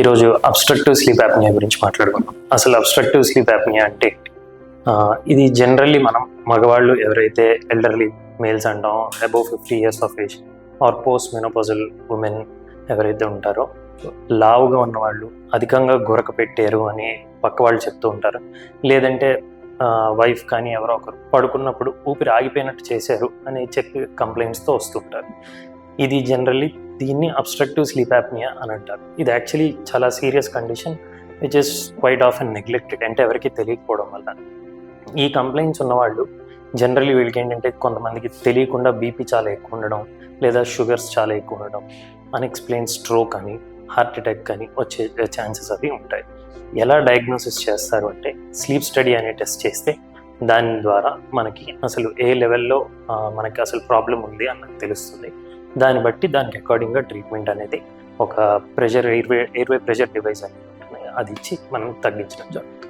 ఈరోజు obstructive sleep apnoea గురించి మాట్లాడుకుందాం. అసలు అబ్స్ట్రక్టివ్ స్లీప్ యాప్నియా అంటే ఇది జనరల్లీ మనం మగవాళ్ళు ఎవరైతే ఎల్డర్లీ మేల్స్ అంటాం, above 50 years of age or post menopausal women ఎవరైతే ఉంటారో, లావుగా ఉన్నవాళ్ళు, అధికంగా గురక పెట్టారు అని పక్క వాళ్ళు చెప్తూ ఉంటారు. లేదంటే వైఫ్ కానీ ఎవరో ఒకరు పడుకున్నప్పుడు ఊపిరి ఆగిపోయినట్టు చేశారు అని చెప్పి కంప్లైంట్స్తో వస్తుంటారు. ఇది జనరల్లీ దీన్ని అబ్స్ట్రక్టివ్ స్లీప్ యాప్నియా అని అంటారు. ఇది యాక్చువల్లీ చాలా serious condition which is quite of and neglected, అంటే ఎవరికి తెలియకపోవడం వల్ల. ఈ కంప్లైంట్స్ ఉన్నవాళ్ళు జనరల్లీ వీళ్ళకి ఏంటంటే, కొంతమందికి తెలియకుండా బీపీ చాలా ఎక్కువ ఉండడం, లేదా షుగర్స్ చాలా ఎక్కువ ఉండడం, అన్ఎక్స్ప్లెయిన్ స్ట్రోక్ అని, హార్ట్ అటాక్ అని వచ్చే ఛాన్సెస్ అవి ఉంటాయి. ఎలా డయాగ్నోసిస్ చేస్తారు అంటే, స్లీప్ స్టడీ అనే టెస్ట్ చేస్తే దాని ద్వారా మనకి అసలు ఏ లెవెల్లో మనకి అసలు ప్రాబ్లం ఉంది అన్నది తెలుస్తుంది. దాన్ని బట్టి దానికి అకార్డింగ్గా ట్రీట్మెంట్ అనేది ఒక ఎయిర్వే ప్రెషర్ డివైస్ అనేది ఉంటుంది, అది ఇచ్చి మనం తగ్గించడం జరుగుతుంది.